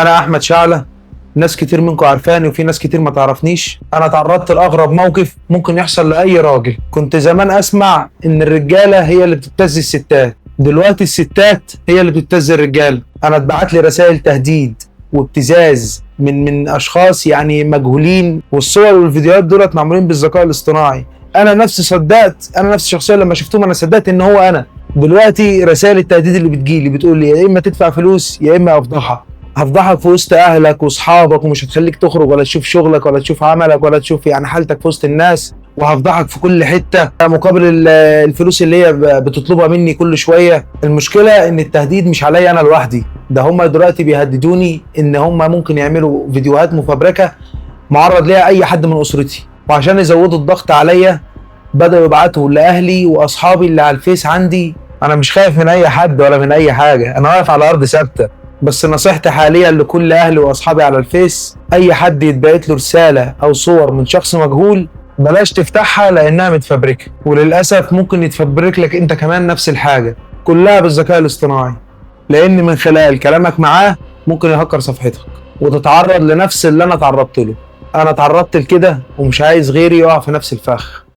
انا احمد شعلة. ناس كتير منكم عارفاني وفي ناس كتير ما تعرفنيش. انا تعرضت لاغرب موقف ممكن يحصل لاي راجل. كنت زمان اسمع ان الرجاله هي اللي بتبتز الستات، دلوقتي الستات هي اللي بتبتز الرجاله. انا اتبعت لي رسائل تهديد وابتزاز من اشخاص يعني مجهولين، والصور والفيديوهات دولت معمولين بالذكاء الاصطناعي. انا نفسي صدقت، انا نفسي شخصيا لما شفتهم انا صدقت ان هو انا. دلوقتي رسائل التهديد اللي بتجيلي بتقول لي يا اما تدفع فلوس يا اما هفضحك في وسط اهلك واصحابك، ومش هتخليك تخرج ولا تشوف شغلك ولا تشوف عملك ولا تشوف يعني حالتك في وسط الناس، وهفضحك في كل حته مقابل الفلوس اللي هي بتطلبها مني كل شويه. المشكله ان التهديد مش عليا انا لوحدي، ده هم دلوقتي بيهددوني ان هم ممكن يعملوا فيديوهات مفبركه معرض ليها اي حد من اسرتي، وعشان يزودوا الضغط عليا بدأوا يبعتوا لاهلي واصحابي اللي على الفيس عندي. انا مش خايف من اي حد ولا من اي حاجه، انا واقف على ارض ثابته. بس نصيحتي حاليا لكل اهلي واصحابي على الفيس، اي حد يتبعت له رساله او صور من شخص مجهول بلاش تفتحها لانها متفبركه، وللاسف ممكن يتفبرك لك انت كمان نفس الحاجه، كلها بالذكاء الاصطناعي. لان من خلال كلامك معاه ممكن يهكر صفحتك وتتعرض لنفس اللي انا تعرضت له. انا تعرضت لكده ومش عايز غيري يقع في نفس الفخ.